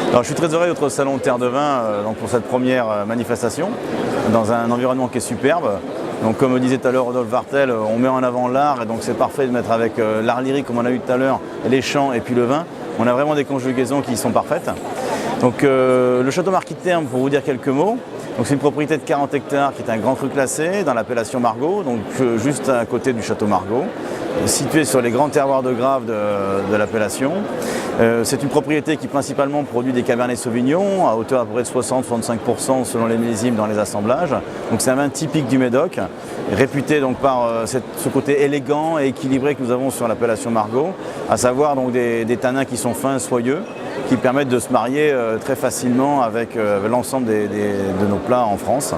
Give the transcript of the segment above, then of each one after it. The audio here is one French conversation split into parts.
Alors, je suis très heureux d'être au Salon Terre de Vin donc pour cette première manifestation, dans un environnement qui est superbe. Donc, comme disait tout à l'heure Rodolphe Wartel, on met en avant l'art, et donc c'est parfait de mettre avec l'art lyrique, comme on a eu tout à l'heure, les chants et puis le vin. On a vraiment des conjugaisons qui sont parfaites. Donc, le château Marquis de Termes, pour vous dire quelques mots, c'est une propriété de 40 hectares qui est un grand cru classé dans l'appellation Margaux, donc juste à côté du château Margaux, situé sur les grands terroirs de Graves de l'appellation. C'est une propriété qui principalement produit des Cabernet Sauvignon à hauteur à peu près de 60-65% selon les millésimes dans les assemblages. Donc c'est un vin typique du Médoc, réputé donc par ce côté élégant et équilibré que nous avons sur l'appellation Margaux, à savoir donc des tanins qui sont fins, soyeux, qui permettent de se marier très facilement avec l'ensemble de nos plats en France.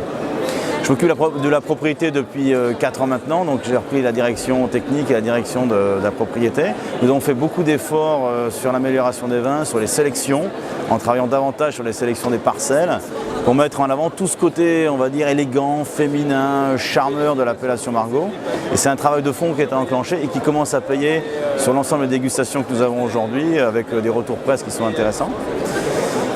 Je m'occupe de la propriété depuis 4 ans maintenant, donc j'ai repris la direction technique et la direction de la propriété. Nous avons fait beaucoup d'efforts sur l'amélioration des vins, sur les sélections, en travaillant davantage sur les sélections des parcelles, pour mettre en avant tout ce côté, on va dire, élégant, féminin, charmeur de l'appellation Margaux. Et c'est un travail de fond qui est enclenché et qui commence à payer sur l'ensemble des dégustations que nous avons aujourd'hui, avec des retours presse qui sont intéressants.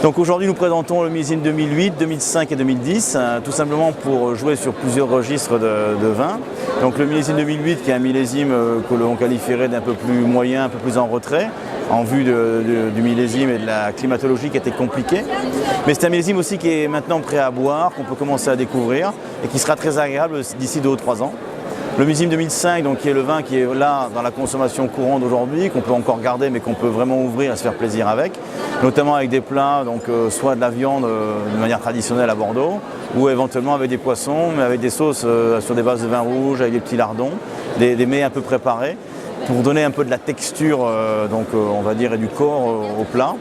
Donc aujourd'hui nous présentons le millésime 2008, 2005 et 2010, tout simplement pour jouer sur plusieurs registres de vin. Donc le millésime 2008 qui est un millésime que l'on qualifierait d'un peu plus moyen, un peu plus en retrait, en vue du millésime et de la climatologie qui était compliquée. Mais c'est un millésime aussi qui est maintenant prêt à boire, qu'on peut commencer à découvrir et qui sera très agréable d'ici 2 ou 3 ans. Le millésime 2005, donc, qui est le vin qui est là dans la consommation courante d'aujourd'hui, qu'on peut encore garder mais qu'on peut vraiment ouvrir et se faire plaisir avec, notamment avec des plats, donc, soit de la viande de manière traditionnelle à Bordeaux, ou éventuellement avec des poissons, mais avec des sauces sur des bases de vin rouge, avec des petits lardons, des mets un peu préparés, pour donner un peu de la texture, donc, on va dire, et du corps au plat.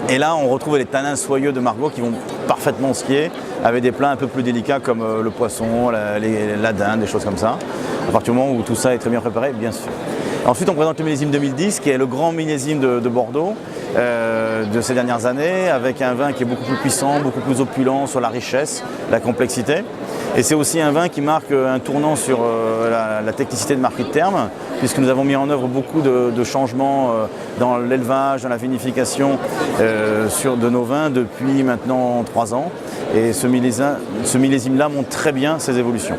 Et là, on retrouve les tanins soyeux de Margaux qui vont parfaitement skier avec des plats un peu plus délicats comme le poisson, la dinde, des choses comme ça, à partir du moment où tout ça est très bien préparé, bien sûr. Ensuite, on présente le millésime 2010, qui est le grand millésime de Bordeaux de ces dernières années, avec un vin qui est beaucoup plus puissant, beaucoup plus opulent sur la richesse, la complexité. Et c'est aussi un vin qui marque un tournant sur la technicité de Marquis de Termes, puisque nous avons mis en œuvre beaucoup de changements dans l'élevage, dans la vinification de nos vins depuis maintenant 3 ans. Et ce millésime-là montre très bien ces évolutions.